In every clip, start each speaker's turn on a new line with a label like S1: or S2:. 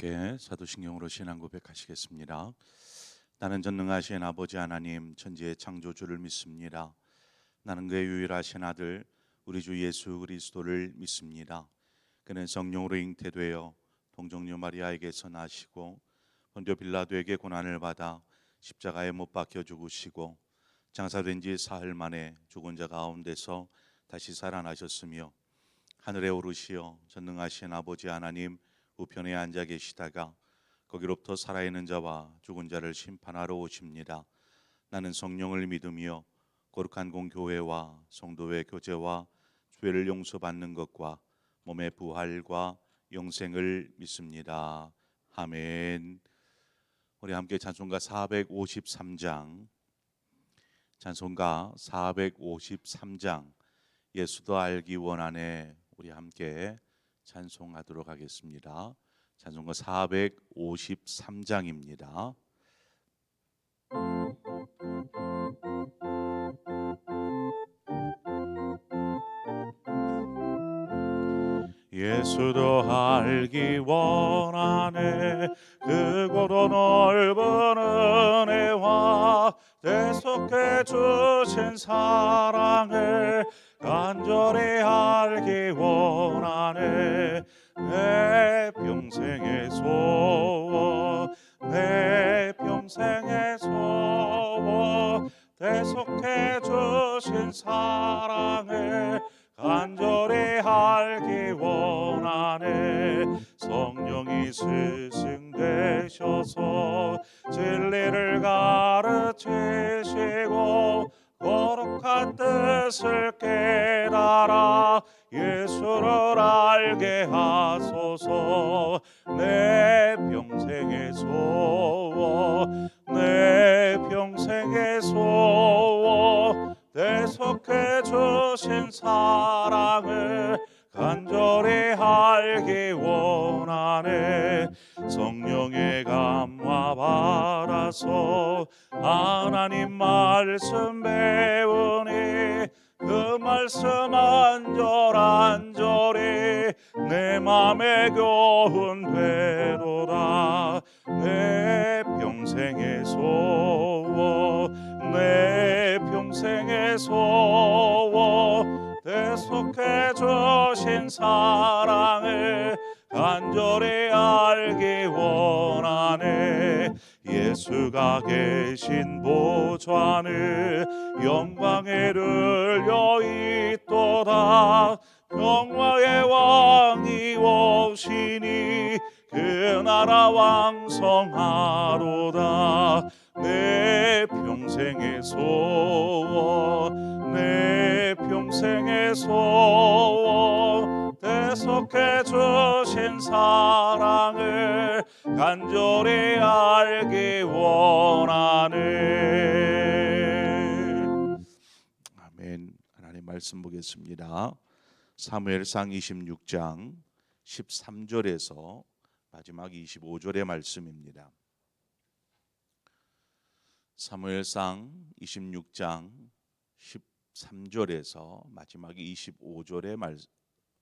S1: 함께 사도신경으로 신앙 고백하시겠습니다. 나는 전능하신 아버지 하나님 천지의 창조주를 믿습니다. 나는 그의 유일하신 아들 우리 주 예수 그리스도를 믿습니다. 그는 성령으로 잉태되어 동정녀 마리아에게서 나시고 본디오 빌라도에게 고난을 받아 십자가에 못 박혀 죽으시고 장사된 지 사흘 만에 죽은 자 가운데서 다시 살아나셨으며 하늘에 오르시어 전능하신 아버지 하나님 우편에 앉아 계시다가 거기로부터 살아있는 자와 죽은 자를 심판하러 오십니다. 나는 성령을 믿으며 거룩한 공교회와 성도의 교제와 죄를 용서받는 것과 몸의 부활과 영생을 믿습니다. 아멘. 우리 함께 찬송가 453장 찬송가 453장 예수도 알기 원하네 우리 함께 찬송하도록 하겠습니다. 찬송가 453장입니다. 예수도 알기 원하네 크고도 넓은 은혜와 대속해 주신 사랑을 간절히 알기 원하네 내 평생의 소원 내 평생의 소원 대속해 주신 사랑을 간절히 알기 원하네 성령이 스승되셔서 진리를 가르치시고 거룩한 뜻을 깨달아 예수를 알게 하소서 내 평생의 소원 내 평생의 소원 대속해 주신 사랑을 간절히 알기 원하네 성령의 감화 받아서 하나님 말씀 배우니 그 말씀 안절안절히 내 맘에 교훈 되도다 내 평생의 소원 내 평생의 소원 대속해 주신 사랑을 간절히 알기 원하네 예수가 계신 보좌는 영광에 들려 있도다 평화의 왕이 오시니 그 나라 왕성하도다 내 평생의 소원 내 평생의 소원 대속해 주신 사랑을 간절히 알기 원하네 아멘. 하나님 말씀 보겠습니다. 사무엘상 26장 13절에서 마지막 25절의 말씀입니다. 사무엘상 26장 13절에서 마지막 25절의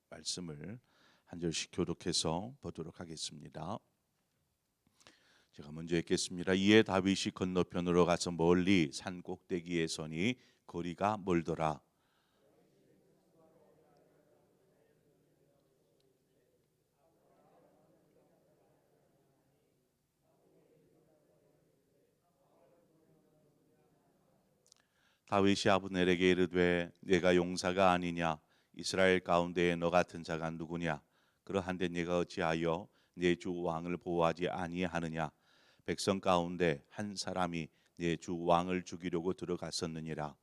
S1: 말씀을 한 절씩 교독해서 보도록 하겠습니다. 제가 먼저 읽겠습니다. 이에 다윗이 건너편으로 가서 멀리 산 꼭대기에 서니 거리가 멀더라. 다윗이 아브넬에게 이르되 내가 용사가 아니냐 이스라엘 가운데에 너 같은 자가 누구냐 그러한데 네가 어찌하여 내 주 왕을 보호하지 아니하느냐 백성 가운데 한 사람이 내 주 왕을 죽이려고 들어갔었느니라.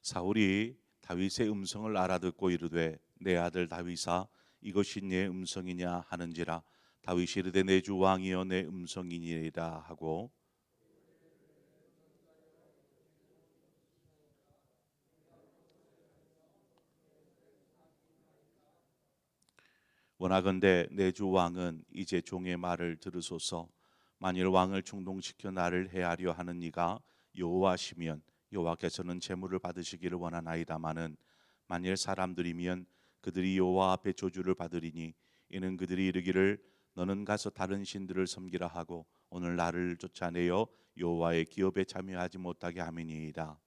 S1: 사울이 다윗의 음성을 알아듣고 이르되 내 아들 다윗아 이것이 내 음성이냐 하는지라. 다윗이 이르되 내 주 왕이여 내 음성이니이다 하고 원하건대 내 주 왕은 이제 종의 말을 들으소서. 만일 왕을 충동시켜 나를 해하려 하는 이가 여호와시면 여호와께서는 제물을 받으시기를 원하나이다마는 만일 사람들이면 그들이 여호와 앞에 저주를 받으리니 이는 그들이 이르기를 너는 가서 다른 신들을 섬기라 하고 오늘 나를 쫓아내어 여호와의 기업에 참여하지 못하게 함이니이다.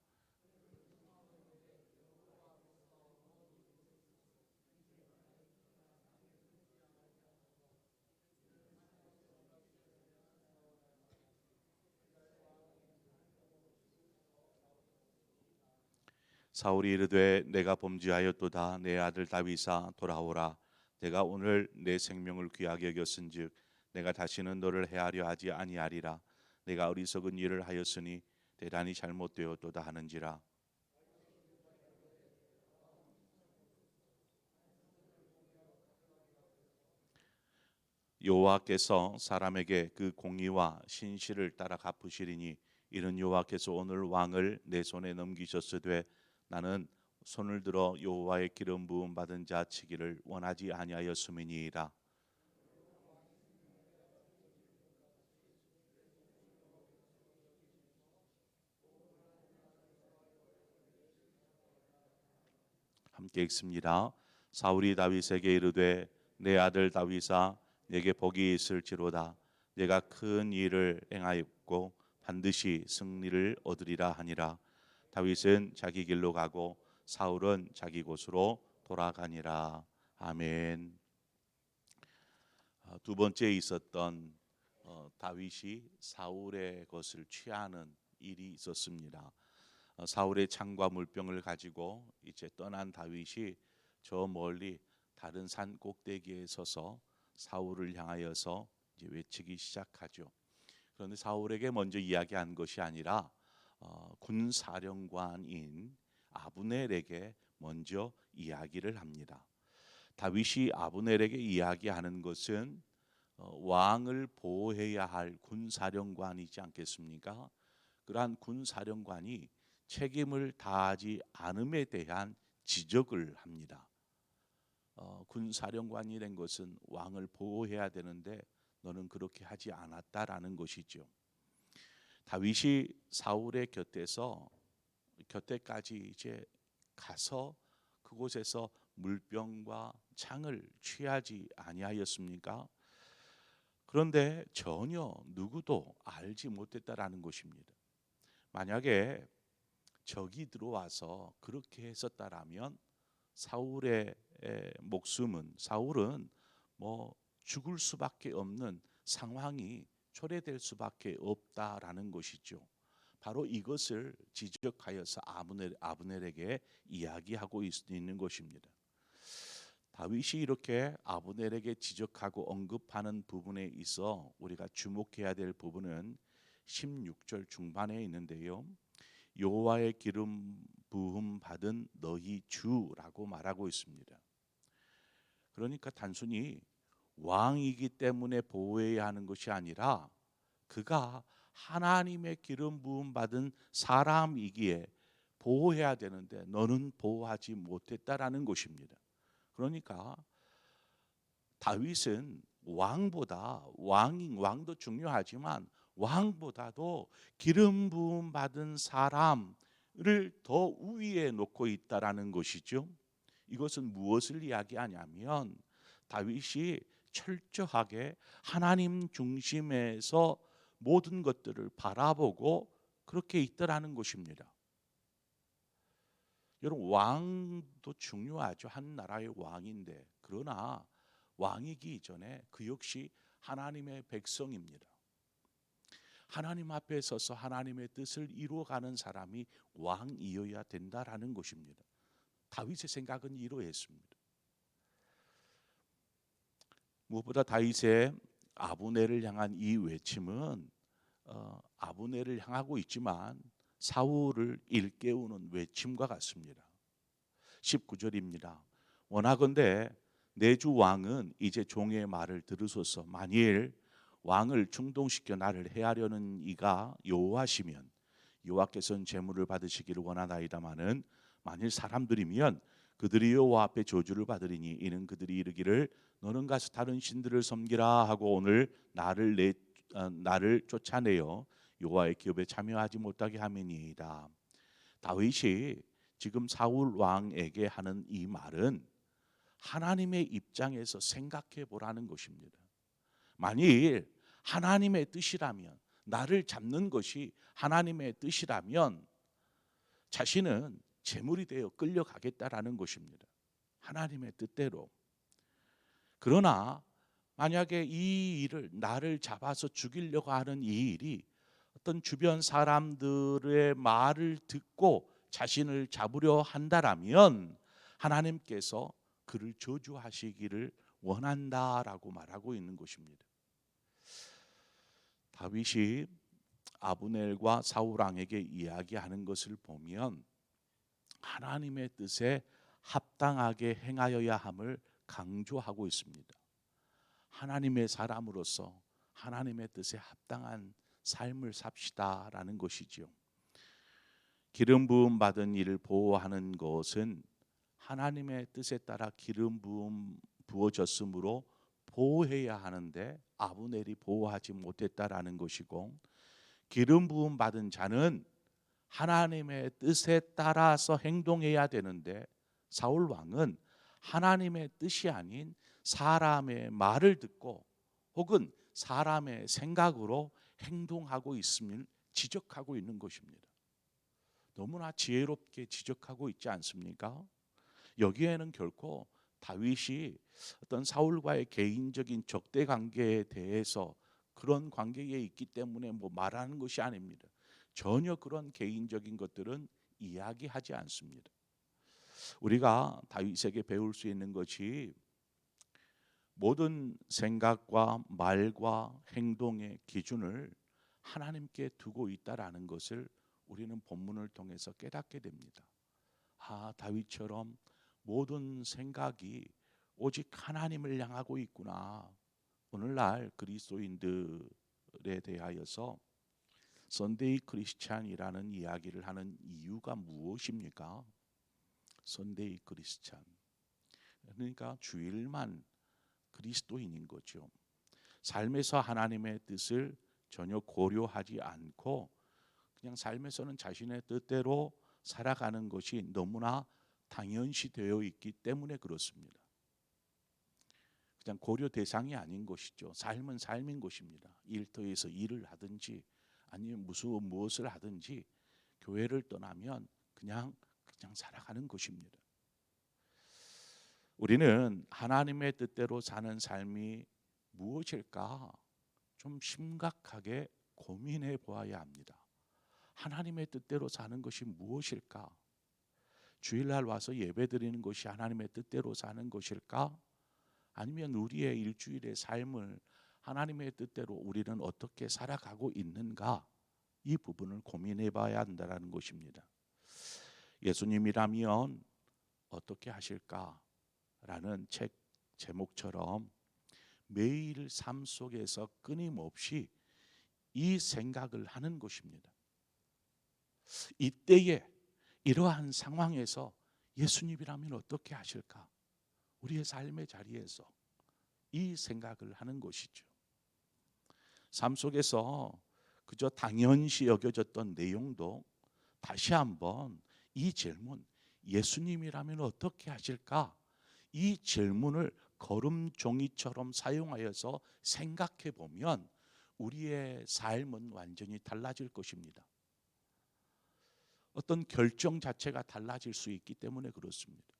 S1: 사울이 이르되 내가 범죄하였도다. 내 아들 다윗아 돌아오라. 내가 오늘 내 생명을 귀하게 여겼은즉 내가 다시는 너를 해하려 하지 아니하리라. 내가 어리석은 일을 하였으니 대단히 잘못되었도다 하는지라. 여호와께서 사람에게 그 공의와 신실을 따라 갚으시리니 이는 여호와께서 오늘 왕을 내 손에 넘기셨으되 나는 손을 들어 여호와의 기름 부음 받은 자 치기를 원하지 아니하였음이니이다. 함께 읽습니다. 사울이 다윗에게 이르되 내 아들 다윗아 내게 복이 있을지로다. 내가 큰 일을 행하였고 반드시 승리를 얻으리라 하니라. 다윗은 자기 길로 가고 사울은 자기 곳으로 돌아가니라. 아멘. 두 번째 있었던 다윗이 사울의 것을 취하는 일이 있었습니다. 사울의 창과 물병을 가지고 이제 떠난 다윗이 저 멀리 다른 산 꼭대기에 서서 사울을 향하여서 이제 외치기 시작하죠. 그런데 사울에게 먼저 이야기한 것이 아니라 군사령관인 아브넬에게 먼저 이야기를 합니다. 다윗이 아브넬에게 이야기하는 것은 왕을 보호해야 할 군사령관이지 않겠습니까? 그러한 군사령관이 책임을 다하지 않음에 대한 지적을 합니다. 군사령관이 된 것은 왕을 보호해야 되는데 너는 그렇게 하지 않았다라는 것이죠. 다윗이 사울의 곁에까지 이제 가서 그곳에서 물병과 창을 취하지 아니하였습니까? 그런데 전혀 누구도 알지 못했다라는 것입니다. 만약에 적이 들어와서 그렇게 했었다라면 사울의 사울은 뭐 죽을 수밖에 없는 상황이 초래될 수밖에 없다라는 것이죠. 바로 이것을 지적하여서 아브넬에게 이야기하고 있는 것입니다. 다윗이 이렇게 아브넬에게 지적하고 언급하는 부분에 있어 우리가 주목해야 될 부분은 16절 중반에 있는데요. 여호와의 기름 부음 받은 너희 주라고 말하고 있습니다. 그러니까 단순히 왕이기 때문에 보호해야 하는 것이 아니라 그가 하나님의 기름 부음 받은 사람이기에 보호해야 되는데 너는 보호하지 못했다라는 것입니다. 그러니까 다윗은 왕도 중요하지만 왕보다도 기름 부음 받은 사람을 더 우위에 놓고 있다라는 것이죠. 이것은 무엇을 이야기하냐면 다윗이 철저하게 하나님 중심에서 모든 것들을 바라보고 그렇게 있더라는 것입니다. 여러분 왕도 중요하죠. 한 나라의 왕인데 그러나 왕이기 이전에 그 역시 하나님의 백성입니다. 하나님 앞에 서서 하나님의 뜻을 이루어가는 사람이 왕이어야 된다라는 것입니다. 다윗의 생각은 이러했습니다. 무엇보다 다윗의 아브넬을 향한 이 외침은 아브넬을 향하고 있지만 사울을 일깨우는 외침과 같습니다. 19절입니다. 원하건대 내 주 왕은 이제 종의 말을 들으소서. 만일 왕을 충동시켜 나를 해하려는 이가 여호와시면 여호와께서는 제물을 받으시기를 원하나이다마는 만일 사람들이면 그들이 여호와 앞에 저주를 받으리니 이는 그들이 이르기를 너는 가서 다른 신들을 섬기라 하고 오늘 나를 쫓아내어 여호와의 기업에 참여하지 못하게 함이니이다. 다윗이 지금 사울 왕에게 하는 이 말은 하나님의 입장에서 생각해 보라는 것입니다. 만일 하나님의 뜻이라면, 나를 잡는 것이 하나님의 뜻이라면 자신은 제물이 되어 끌려가겠다라는 것입니다. 하나님의 뜻대로. 그러나 만약에 이 일을, 나를 잡아서 죽이려고 하는 이 일이 어떤 주변 사람들의 말을 듣고 자신을 잡으려 한다라면 하나님께서 그를 저주하시기를 원한다라고 말하고 있는 것입니다. 다윗이 아브넬과 사울 왕에게 이야기하는 것을 보면 하나님의 뜻에 합당하게 행하여야 함을 강조하고 있습니다. 하나님의 사람으로서 하나님의 뜻에 합당한 삶을 삽시다라는 것이지요. 기름 부음 받은 이를 보호하는 것은 하나님의 뜻에 따라 기름 부음 부어졌으므로 보호해야 하는데 아브넬이 보호하지 못했다라는 것이고, 기름 부음 받은 자는 하나님의 뜻에 따라서 행동해야 되는데 사울 왕은 하나님의 뜻이 아닌 사람의 말을 듣고 혹은 사람의 생각으로 행동하고 있음을 지적하고 있는 것입니다. 너무나 지혜롭게 지적하고 있지 않습니까? 여기에는 결코 다윗이 어떤 사울과의 개인적인 적대 관계에 대해서 그런 관계에 있기 때문에 말하는 것이 아닙니다. 전혀 그런 개인적인 것들은 이야기하지 않습니다. 우리가 다윗에게 배울 수 있는 것이 모든 생각과 말과 행동의 기준을 하나님께 두고 있다라는 것을 우리는 본문을 통해서 깨닫게 됩니다. 다윗처럼 모든 생각이 오직 하나님을 향하고 있구나. 오늘날 그리스도인들에 대하여서 선데이 크리스찬이라는 이야기를 하는 이유가 무엇입니까? 선데이 크리스찬, 그러니까 주일만 그리스도인인 거죠. 삶에서 하나님의 뜻을 전혀 고려하지 않고 그냥 삶에서는 자신의 뜻대로 살아가는 것이 너무나 당연시 되어 있기 때문에 그렇습니다. 그냥 고려 대상이 아닌 것이죠. 삶은 삶인 것입니다. 일터에서 일을 하든지 아니면 무엇을 하든지 교회를 떠나면 그냥 살아가는 것입니다. 우리는 하나님의 뜻대로 사는 삶이 무엇일까 좀 심각하게 고민해 보아야 합니다. 하나님의 뜻대로 사는 것이 무엇일까? 주일날 와서 예배드리는 것이 하나님의 뜻대로 사는 것일까? 아니면 우리의 일주일의 삶을 하나님의 뜻대로 우리는 어떻게 살아가고 있는가? 이 부분을 고민해 봐야 한다는 것입니다. 예수님이라면 어떻게 하실까라는 책 제목처럼 매일 삶 속에서 끊임없이 이 생각을 하는 것입니다. 이때에 이러한 상황에서 예수님이라면 어떻게 하실까? 우리의 삶의 자리에서 이 생각을 하는 것이죠. 삶 속에서 그저 당연시 여겨졌던 내용도 다시 한번 이 질문, 예수님이라면 어떻게 하실까? 이 질문을 걸음종이처럼 사용하여서 생각해 보면 우리의 삶은 완전히 달라질 것입니다. 어떤 결정 자체가 달라질 수 있기 때문에 그렇습니다.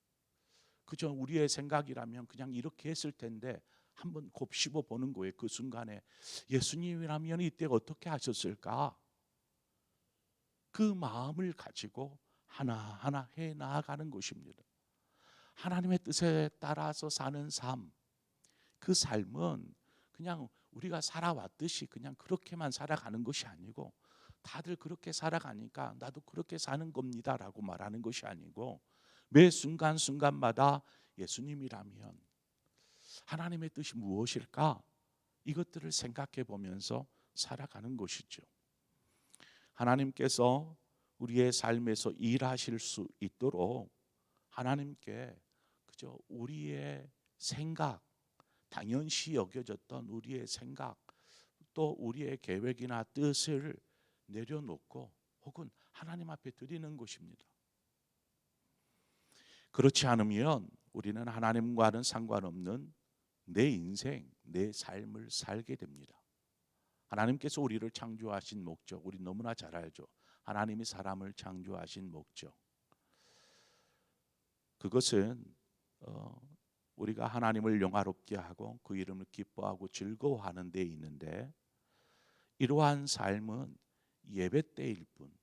S1: 그저 우리의 생각이라면 그냥 이렇게 했을 텐데 한번 곱씹어 보는 거예요. 그 순간에 예수님이라면 이때 어떻게 하셨을까? 그 마음을 가지고 하나하나 해 나아가는 것입니다. 하나님의 뜻에 따라서 사는 삶, 그 삶은 그냥 우리가 살아왔듯이 그냥 그렇게만 살아가는 것이 아니고 다들 그렇게 살아가니까 나도 그렇게 사는 겁니다라고 말하는 것이 아니고 매 순간순간마다 예수님이라면 하나님의 뜻이 무엇일까? 이것들을 생각해 보면서 살아가는 것이죠. 하나님께서 우리의 삶에서 일하실 수 있도록 하나님께 그저 우리의 생각, 당연시 여겨졌던 우리의 생각, 또 우리의 계획이나 뜻을 내려놓고 혹은 하나님 앞에 드리는 것입니다. 그렇지 않으면 우리는 하나님과는 상관없는 내 인생, 내 삶을 살게 됩니다. 하나님께서 우리를 창조하신 목적, 우리 너무나 잘 알죠. 하나님이 사람을 창조하신 목적, 그것은 우리가 하나님을 영화롭게 하고 그 이름을 기뻐하고 즐거워하는 데 있는데, 이러한 삶은 예배 때일 뿐,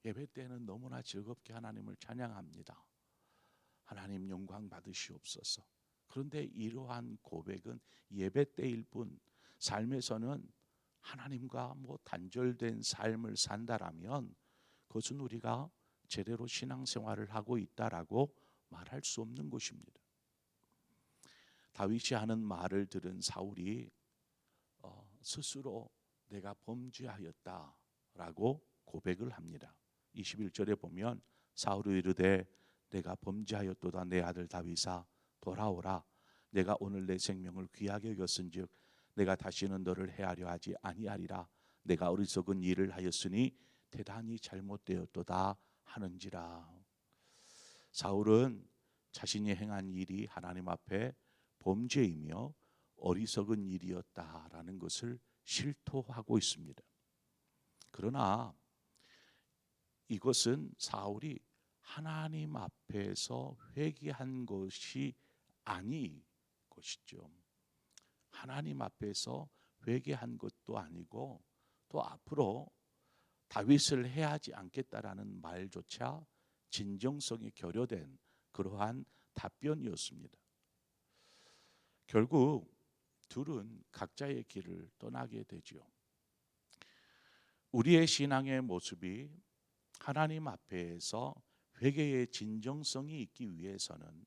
S1: 예배 때는 너무나 즐겁게 하나님을 찬양합니다. 하나님 영광 받으시옵소서. 그런데 이러한 고백은 예배 때일 뿐, 삶에서는 하나님과 단절된 삶을 산다라면 그것은 우리가 제대로 신앙생활을 하고 있다라고 말할 수 없는 것입니다. 다윗이 하는 말을 들은 사울이 스스로 내가 범죄하였다라고 고백을 합니다. 21절에 보면 사울이 이르되 내가 범죄하였도다. 내 아들 다윗아 돌아오라. 내가 오늘 내 생명을 귀하게 여겼은즉 내가 다시는 너를 해하려 하지 아니하리라. 내가 어리석은 일을 하였으니 대단히 잘못되었도다 하는지라. 사울은 자신이 행한 일이 하나님 앞에 범죄이며 어리석은 일이었다라는 것을 실토하고 있습니다. 그러나 이것은 사울이 하나님 앞에서 회개한 것이 아니 것이죠. 하나님 앞에서 회개한 것도 아니고, 또 앞으로 다윗을 해하지 않겠다라는 말조차 진정성이 결여된 그러한 답변이었습니다. 결국 둘은 각자의 길을 떠나게 되지요. 우리의 신앙의 모습이 하나님 앞에서 회개의 진정성이 있기 위해서는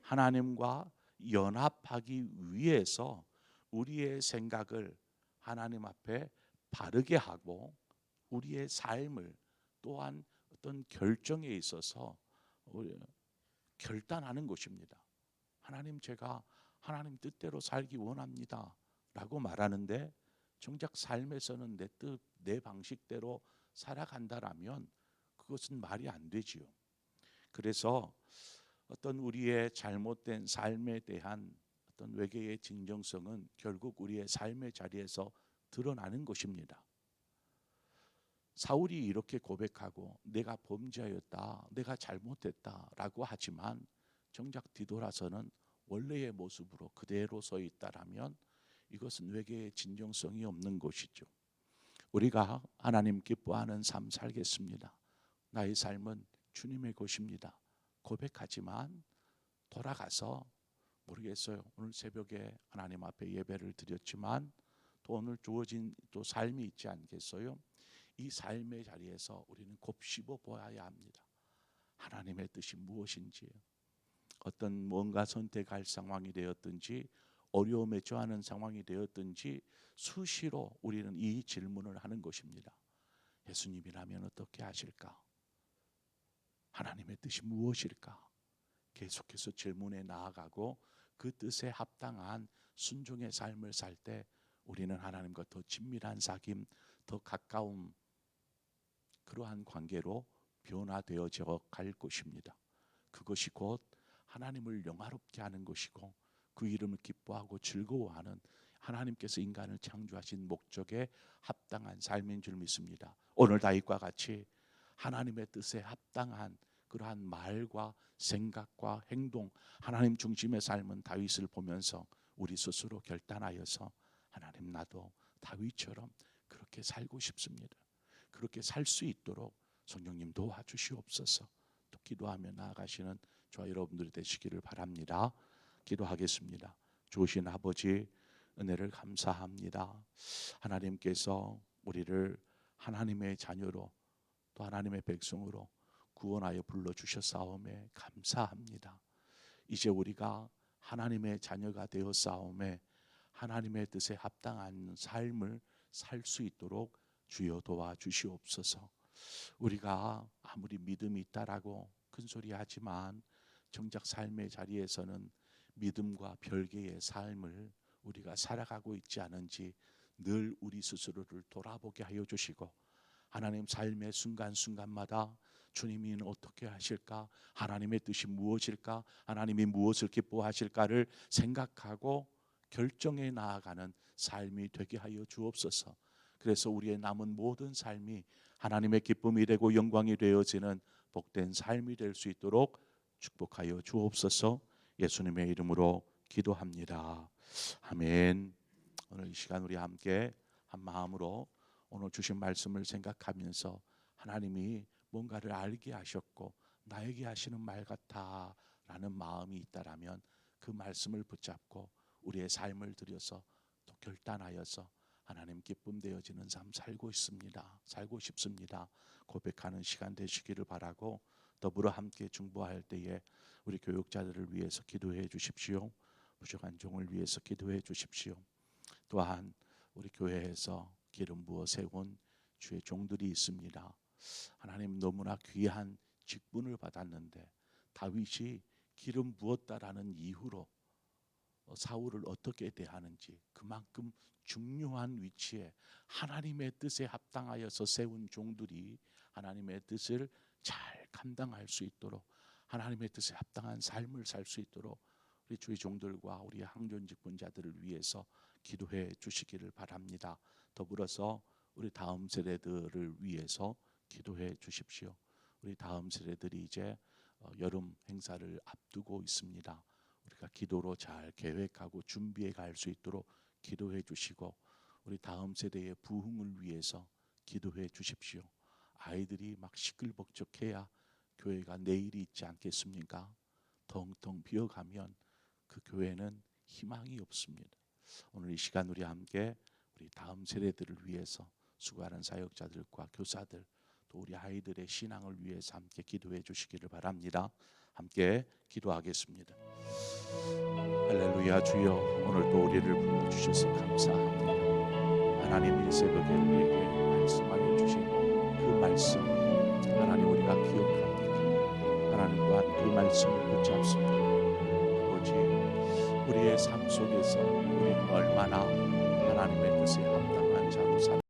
S1: 하나님과 연합하기 위해서 우리의 생각을 하나님 앞에 바르게 하고 우리의 삶을 또한 어떤 결정에 있어서 결단하는 것입니다. 하나님, 제가 하나님 뜻대로 살기 원합니다 라고 말하는데 정작 삶에서는 내 뜻, 내 방식대로 살아간다라면 그것은 말이 안 되지요. 그래서 어떤 우리의 잘못된 삶에 대한 어떤 회개의 진정성은 결국 우리의 삶의 자리에서 드러나는 것입니다. 사울이 이렇게 고백하고 내가 범죄하였다, 내가 잘못했다라고 하지만 정작 뒤돌아서는 원래의 모습으로 그대로 서 있다라면 이것은 회개의 진정성이 없는 것이죠. 우리가 하나님 기뻐하는 삶 살겠습니다. 나의 삶은 주님의 것입니다. 고백하지만 돌아가서 모르겠어요. 오늘 새벽에 하나님 앞에 예배를 드렸지만 또 오늘 주어진 또 삶이 있지 않겠어요? 이 삶의 자리에서 우리는 곱씹어 보아야 합니다. 하나님의 뜻이 무엇인지, 어떤 뭔가 선택할 상황이 되었든지 어려움에 처하는 상황이 되었든지 수시로 우리는 이 질문을 하는 것입니다. 예수님이라면 어떻게 하실까? 하나님의 뜻이 무엇일까? 계속해서 질문에 나아가고 그 뜻에 합당한 순종의 삶을 살 때 우리는 하나님과 더 친밀한 사귐, 더 가까운 그러한 관계로 변화되어져 갈 것입니다. 그것이 곧 하나님을 영화롭게 하는 것이고 그 이름을 기뻐하고 즐거워하는 하나님께서 인간을 창조하신 목적에 합당한 삶인 줄 믿습니다. 오늘 다윗과 같이 하나님의 뜻에 합당한 그러한 말과 생각과 행동, 하나님 중심의 삶은 다윗을 보면서 우리 스스로 결단하여서 하나님, 나도 다윗처럼 그렇게 살고 싶습니다. 그렇게 살 수 있도록 성령님 도와주시옵소서. 또 기도하며 나아가시는 저와 여러분들이 되시기를 바랍니다. 기도하겠습니다. 좋으신 아버지, 은혜를 감사합니다. 하나님께서 우리를 하나님의 자녀로 또 하나님의 백성으로 구원하여 불러주셨사오매 감사합니다. 이제 우리가 하나님의 자녀가 되었사오매 하나님의 뜻에 합당한 삶을 살 수 있도록 주여 도와주시옵소서. 우리가 아무리 믿음이 있다라고 큰소리 하지만 정작 삶의 자리에서는 믿음과 별개의 삶을 우리가 살아가고 있지 않은지 늘 우리 스스로를 돌아보게 하여 주시고, 하나님 삶의 순간순간마다 주님이 어떻게 하실까, 하나님의 뜻이 무엇일까, 하나님이 무엇을 기뻐하실까를 생각하고 결정해 나아가는 삶이 되게 하여 주옵소서. 그래서 우리의 남은 모든 삶이 하나님의 기쁨이 되고 영광이 되어지는 복된 삶이 될 수 있도록 축복하여 주옵소서. 예수님의 이름으로 기도합니다. 아멘. 오늘 이 시간 우리 함께 한 마음으로 오늘 주신 말씀을 생각하면서 하나님이 뭔가를 알게 하셨고 나에게 하시는 말 같아 라는 마음이 있다라면 그 말씀을 붙잡고 우리의 삶을 들여서 또 결단하여서 하나님 기쁨 되어지는 삶 살고 싶습니다 고백하는 시간 되시기를 바라고, 더불어 함께 중보할 때에 우리 교육자들을 위해서 기도해 주십시오. 부족한 종을 위해서 기도해 주십시오. 또한 우리 교회에서 기름 부어 세운 주의 종들이 있습니다. 하나님 너무나 귀한 직분을 받았는데 다윗이 기름 부었다라는 이유로 사울을 어떻게 대하는지, 그만큼 중요한 위치에 하나님의 뜻에 합당하여서 세운 종들이 하나님의 뜻을 잘 감당할 수 있도록, 하나님의 뜻에 합당한 삶을 살 수 있도록 우리 주의 종들과 우리 항존 직분자들을 위해서 기도해 주시기를 바랍니다. 더불어서 우리 다음 세대들을 위해서 기도해 주십시오. 우리 다음 세대들이 이제 여름 행사를 앞두고 있습니다. 우리가 기도로 잘 계획하고 준비해 갈 수 있도록 기도해 주시고, 우리 다음 세대의 부흥을 위해서 기도해 주십시오. 아이들이 막 시끌벅적해야 교회가 내일이 있지 않겠습니까? 텅텅 비어가면 그 교회는 희망이 없습니다. 오늘 이 시간 우리 함께 우리 다음 세대들을 위해서 수고하는 사역자들과 교사들, 또 우리 아이들의 신앙을 위해서 함께 기도해 주시기를 바랍니다. 함께 기도하겠습니다. 할렐루야. 주여, 오늘 또 우리를 불러주셔서 감사합니다. 하나님 이 새벽에 우리에게 말씀하여 주신 그 말씀 하나님 우리가 기억합니다. 하나님 또한 그 말씀을 붙잡습니다. 아버지, 우리의 삶 속에서 우리는 얼마나 하나님의 뜻에 합당한 자로 살